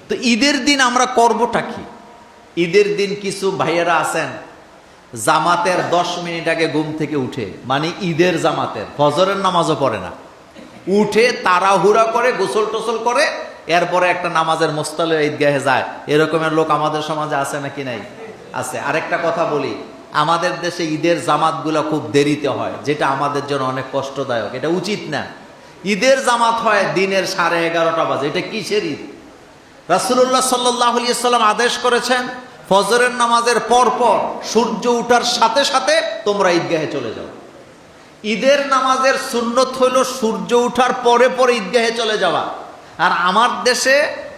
তো ঈদের দিন আমরা করবটা কি? ঈদের দিন কিছু ভাইয়েরা আছেন জামাতের 10 মিনিট আগে ঘুম থেকে উঠে, মানে ঈদের জামাতের ফজরের নামাজও পড়ে না, উঠে তাড়াহুড়া করে গোসল টোসল করে এরপরে একটা নামাজের মোস্তালে ঈদগাহে যায়। এরকমের লোক আমাদের সমাজে আছে নাকি নাই? আছে। আরেকটা কথা বলি, আমাদের দেশে ঈদের জামাতগুলো খুব দেরিতে হয়, যেটা আমাদের জন্য অনেক কষ্টদায়ক। এটা উচিত না। ঈদের জামাত হয় দিনের 11:30 বাজে। এটা কিসের ঈদ? রাসূলুল্লাহ সাল্লাল্লাহু আলাইহি ওয়াসাল্লাম আদেশ করেছেন ফজরের নামাজের পর পর সূর্য ওঠার সাথে সাথে তোমরা ঈদগাহে চলে যাও। ঈদের নামাজের সুন্নত হইল সূর্য ওঠার পরে পরে ঈদগাহে চলে যাওয়া। আর আমার দেশে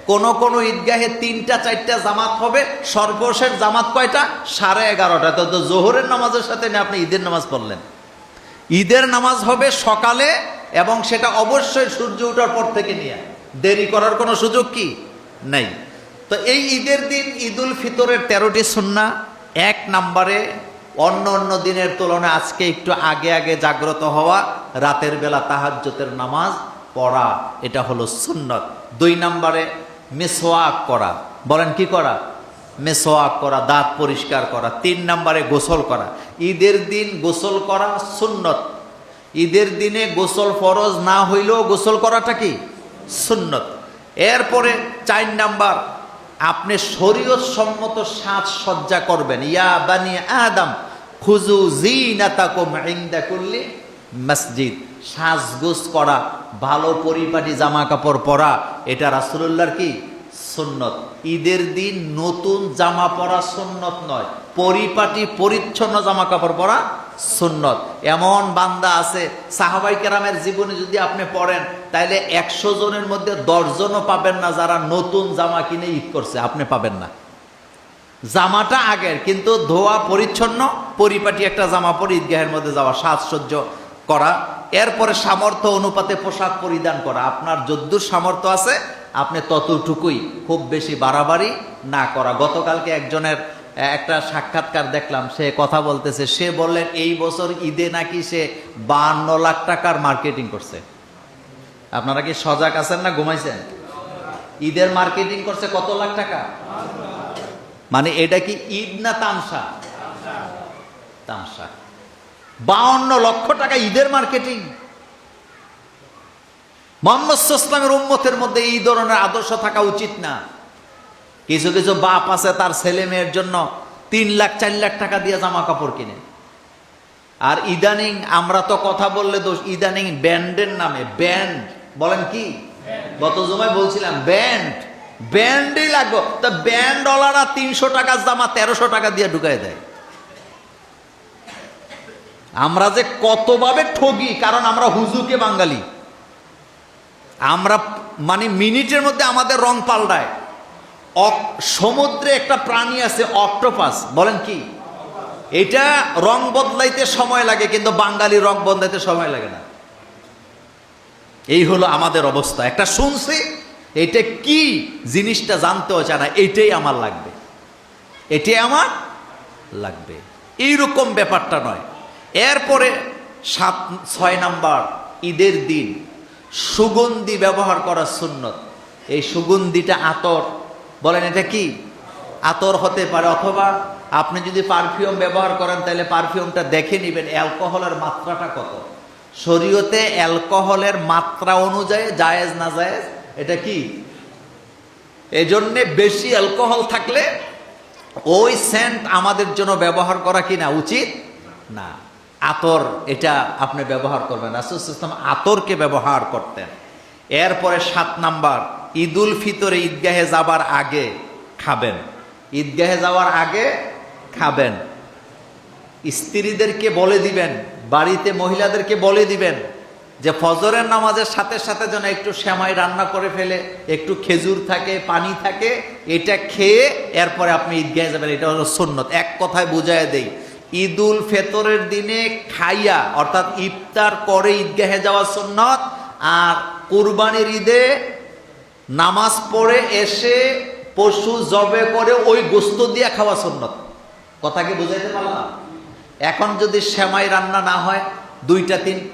কোন কোন ঈদগাহে 3টা 4টা জামাত হবে, সর্বশেষ জামাত কয়টা? 11:30। তো জোহরের নামাজের সাথে আপনি ঈদের নামাজ পড়লেন। ঈদের নামাজ হবে সকালে, এবং সেটা অবশ্যই সূর্য ওঠার পর থেকে নিয়ে, দেরি করার কোনো সুযোগ কি নাই। তো এই ঈদের দিন ঈদুল ফিতরের 13টি সুন্নাহ। 1 নম্বরে অন্য অন্য দিনের তুলনায় আজকে একটু আগে আগে জাগ্রত হওয়া, রাতের বেলা তাহাজ্জুদের নামাজ পড়া, এটা হলো সুন্নত। 2 নম্বরে মিসওয়াক করা। বলেন কি করা? মিসওয়াক করা, দাঁত পরিষ্কার করা। 3 নম্বরে গোসল করা। ঈদের দিন গোসল করা সুন্নত। ঈদের দিনে গোসল ফরজ না হইলেও গোসল করাটা কি সুন্নত। এরপরে 4 নাম্বার, আপনি শরীয়ত সম্মত সাজসজ্জা করবেন। ইয়া বানি আদম খুযু যিনাতাকুম ইনদা কুল্লি মসজিদ। সাজগোজ করা, ভালো পরিপাটি জামা কাপড় পরা, এটা রাসূলুল্লাহর কি সুন্নত। ঈদের দিন নতুন জামা পরা সুন্নত নয়, পরিপাটি পরিচ্ছন্ন জামা কাপড় পরা সুন্নত। এমন বান্দা আছে সাহাবায়ে কেরামের জীবনে যদি আপনি পড়েন তাইলে 100 জনের মধ্যে 10 জনও পাবেন না যারা নতুন জামা কিনে ঈদ করছে। আপনি পাবেন না। জামাটা আগের, কিন্তু ধোয়া পরিচ্ছন্ন পরিপাটি একটা জামা পরে ঈদগাহের মধ্যে যাওয়া, সাজসজ্জ করা। এরপরে সামর্থ্য অনুপাতে পোশাক পরিধান করা। আপনার যদ্দূর সামর্থ্য আছে আপনি ততটুকুই, খুব বেশি বাড়াবাড়ি না করা। গতকালকে একজনের একটা সাক্ষাৎকার দেখলাম, সে কথা বলতেছে, সে বললেন এই বছর ঈদে নাকি সে 52 লাখ টাকার মার্কেটিং করছে। আপনারা কি সজাগ আছেন না ঘুমাইছেন? ঈদের মার্কেটিং করছে কত লাখ টাকা? মানে এটা কি ঈদ না তামসা? তামসা। 52 লক্ষ টাকা ঈদের মার্কেটিং। মুহাম্মদ সাল্লাল্লাহু আলাইহি ওয়াসাল্লামের উম্মতের মধ্যে এই ধরনের আদর্শ থাকা উচিত না। কিছু কিছু বাপ আছে তার ছেলে মেয়ের জন্য 3 লাখ 4 লাখ টাকা দিয়ে জামা কাপড় কিনে। আর ইদানিং আমরা তো কথা বললে দোষ, ইদানিং ব্যান্ডের নামে, ব্যান্ড বলেন কি, গত জমায় বলছিলাম ব্যান্ডই লাগবে। তা ব্যান্ডওয়ালারা 300 টাকার জামা 1300 টাকা দিয়ে ঢুকাই দেয়। আমরা যে কতভাবে ঠগি, কারণ আমরা হুজুকে বাঙালি। আমরা মানে মিনিটের মধ্যে আমাদের রং পাল্টায়। সমুদ্রে একটা প্রাণী আছে অক্টোপাস, বলেন কি, এটা রং বদলাইতে সময় লাগে, কিন্তু বাঙালি রং বদলাইতে সময় লাগে না। এই হলো আমাদের অবস্থা। একটা শুনছি, এটা কি জিনিসটা জানতেও চায় না, এটাই আমার লাগবে, এটাই আমার লাগবে, এইরকম ব্যাপারটা নয়। এরপরে 6 নাম্বার, ঈদের দিন সুগন্ধি ব্যবহার করা সুন্নত। এই সুগন্ধিটা আতর, বলেন এটা কি? আতর হতে পারে, অথবা আপনি যদি পারফিউম ব্যবহার করেন তাহলে পারফিউমটা দেখে নেবেন অ্যালকোহলের মাত্রাটা কত। শরীয়তে অ্যালকোহলের মাত্রা অনুযায়ী জায়েজ না জায়েজ এটা কি, এজন্যে বেশি অ্যালকোহল থাকলে ওই সেন্ট আমাদের জন্য ব্যবহার করা কিনা উচিত না। আতর এটা আপনি ব্যবহার করবেন, রাসূল সাল্লাল্লাহু আলাইহি ওয়াসাল্লাম আতরকে ব্যবহার করতেন। এরপরে 7 নাম্বার, ঈদুল ফিতরে ঈদগাহে যাবার আগে খাবেন। ঈদগাহে যাওয়ার আগে খাবেন। স্ত্রীদেরকে বলে দিবেন, বাড়িতে মহিলাদেরকে বলে দিবেন যে ফজরের নামাজের সাথে সাথে যেন একটু সেমাই রান্না করে ফেলে, একটু খেজুর থাকে, পানি থাকে, এটা খেয়ে এরপরে আপনি ঈদগাহে যাবেন। এটা হলো সুন্নত। এক কথায় বুঝায় দেই, ঈদুল ফিতরের দিনে খাইয়া অর্থাৎ ইফতার করে ঈদগাহে যাওয়া সুন্নত, আর কুরবানির ঈদে নামাজ পড়ে এসে পশু জবে করে ওই গোস্ত দিয়ে খাওয়া সুন্নত। কথা কি বুঝাইতে পারলাম? এখন যদি সেমাই রান্না না হয়,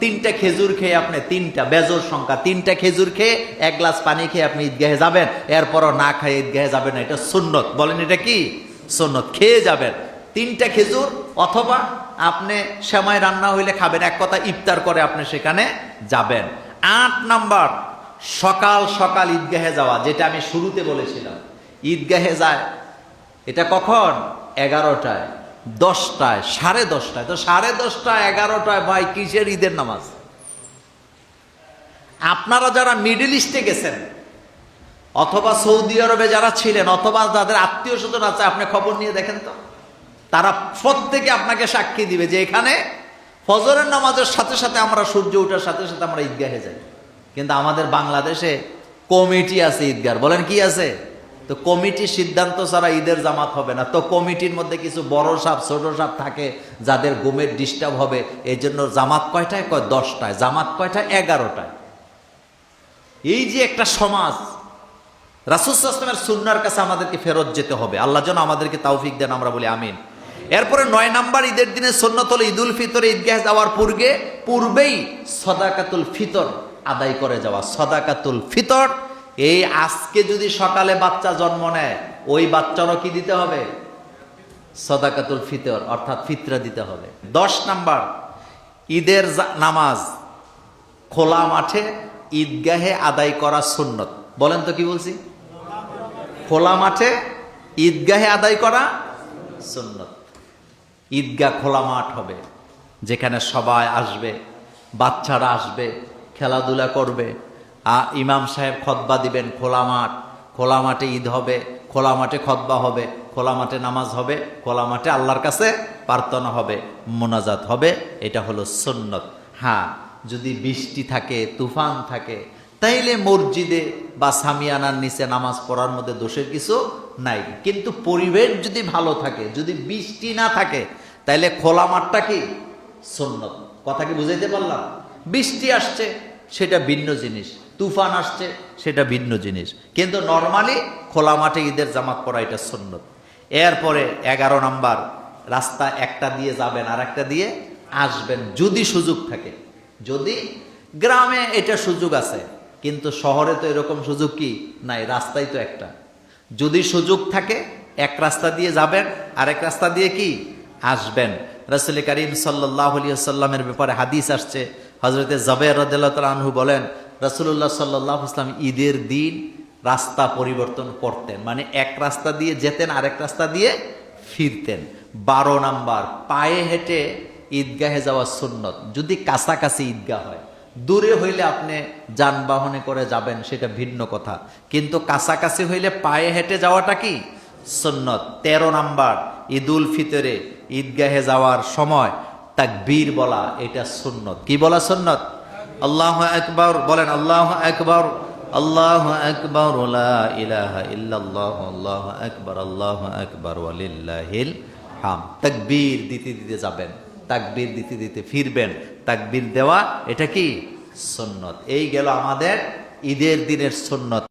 তিনটা খেজুর খেয়ে আপনি, তিনটা বেজোর সংখ্যা, তিনটা খেজুর খেয়ে 1 গ্লাস পানি খেয়ে আপনি ঈদগাহে যাবেন, এরপরও না খায় ঈদগাহে যাবেন না, এটা সুন্নত। বলেন এটা কি সুন্নত? খেয়ে যাবেন 3টা খেজুর, অথবা আপনি সেমাই রান্না হইলে খাবেন, এক কথা ইফতার করে আপনি সেখানে যাবেন। 8 নাম্বার, সকাল সকাল ঈদগাহে যাওয়া, যেটা আমি শুরুতে বলেছিলাম। ঈদগাহে যায় এটা কখন? 11টায়, 10টায়, 10:30টায়। তো 10:30টায় 11টায় ভাই কিসের ঈদের নামাজ? আপনারা যারা মিডল ইস্টে গেছেন, অথবা সৌদি আরবে যারা ছিলেন, অথবা যাদের আত্মীয় স্বজন আছে, আপনি খবর নিয়ে দেখেন তো, তারা প্রত্যেকে আপনাকে সাক্ষী দিবে যে এখানে ফজরের নামাজের সাথে সাথে আমরা, সূর্য ওঠার সাথে সাথে আমরা ঈদগাহে যাই। কিন্তু আমাদের বাংলাদেশে কমিটি আছে ঈদগার। বলেন কি আছে? তো কমিটির সিদ্ধান্ত ছাড়া ঈদের জামাত হবে না। তো কমিটির মধ্যে কিছু বড় সাপ ছোট সাপ থাকে, যাদের ঘুমের ডিস্টার্ব হবে, এই জন্য জামাত কয়টায়? 10টায়। জামাত কয়টায়? 11টায়। এই যে একটা সমাজ, রাসূল সাল্লাল্লাহু আলাইহি ওয়াসাল্লামের সুন্নাহর কাছে আমাদেরকে ফেরত যেতে হবে। আল্লাহ যেন আমাদেরকে তৌফিক দেন, আমরা বলি আমিন। এরপরে 9 নাম্বার ঈদের দিনের সুন্নাত হলো ঈদুল ফিতরে ঈদগাহে যাওয়ার পূর্বেই সাদাকাতুল ফিতর আদায় করে যাওয়া। সাদাকাতুল ফিতর, এই আজকে যদি সকালে বাচ্চা জন্ম নেয়, ওই বাচ্চারও কি দিতে হবে? সাদাকাতুল ফিতর, অর্থাৎ ফিতরা দিতে হবে। 10 নাম্বার, ঈদের নামাজ খোলা মাঠে ঈদগাহে আদায় করা সুন্নত। বলেন তো কি বলছি? খোলা মাঠে ঈদগাহে আদায় করা সুন্নত। ঈদগাহ খোলা মাঠ হবে, যেখানে সবাই আসবে, বাচ্চারা আসবে, খেলাধুলা করবে, ইমাম সাহেব খুতবা দিবেন। খোলা মাঠ, খোলা মাঠে ঈদ হবে, খোলা মাঠে খুতবা হবে, খোলা মাঠে নামাজ হবে, খোলা মাঠে আল্লাহর কাছে প্রার্থনা হবে, মোনাজাত হবে। এটা হলো সুন্নত। হ্যাঁ, যদি বৃষ্টি থাকে, তুফান থাকে, তাইলে মসজিদে বা সামিয়ানার নিচে নামাজ পড়ার মধ্যে দোষের কিছু নাই। কিন্তু পরিবেশ যদি ভালো থাকে, যদি বৃষ্টি না থাকে, তাইলে খোলা মাঠটা কি সুন্নত। কথা কি বুঝাইতে পারলাম? বৃষ্টি আসছে সেটা ভিন্ন জিনিস, তুফান আসছে সেটা ভিন্ন জিনিস, কিন্তু নরমালি খোলা মাঠে ঈদের জামাত পড়া এটা সুন্নত। এরপরে 11 নাম্বার, রাস্তা একটা দিয়ে যাবেন আর একটা দিয়ে আসবেন, যদি সুযোগ থাকে। যদি গ্রামে এটা সুযোগ আছে, কিন্তু শহরে তো এরকম সুযোগ কি নাই, রাস্তাই তো একটা। যদি সুযোগ থাকে এক রাস্তা দিয়ে যাবেন, আরেক রাস্তা দিয়ে কি আসবেন। রাসূল করিম সাল্লাল্লাহু আলাইহি ওয়াসাল্লামের ব্যাপারে হাদিস আসছে, হযরতে জাবের রাদিয়াল্লাহু তাআলা আনহু বলেন, রাসূলুল্লাহ সাল্লাল্লাহু আলাইহি ওয়াসাল্লাম ঈদের দিন রাস্তা পরিবর্তন করতেন, মানে এক রাস্তা দিয়ে যেতেন, আরেক রাস্তা দিয়ে ফিরতেন। 12 নাম্বার, পায়ে হেঁটে ঈদগাহে যাওয়া সুন্নত, যদি কাছাকাছি ঈদগাহ হয়। দূরে হইলে আপনি যানবাহনে করে যাবেন, সেটা ভিন্ন কথা, কিন্তু কাছাকাছি হইলে পায়ে হেঁটে যাওয়াটা কি সুন্নত। 13 নাম্বার, ঈদুল ফিতরে ঈদগাহে যাওয়ার সময় তাকবীর বলা, এটা সুন্নত। কি বলা সুন্নত? আল্লাহু আকবার বলেন, আল্লাহু আকবার, আল্লাহু আকবার, লা ইলাহা ইল্লাল্লাহ, আল্লাহু আকবার, আল্লাহু আকবার, ওয়ালিল্লাহিল হামদ। তাকবীর দিতে দিতে যাবেন, তাকবীর দিতে দিতে ফিরবেন। তাকবীর দেওয়া এটা কি সুন্নত। এই গেল আমাদের ঈদের দিনের সুন্নত।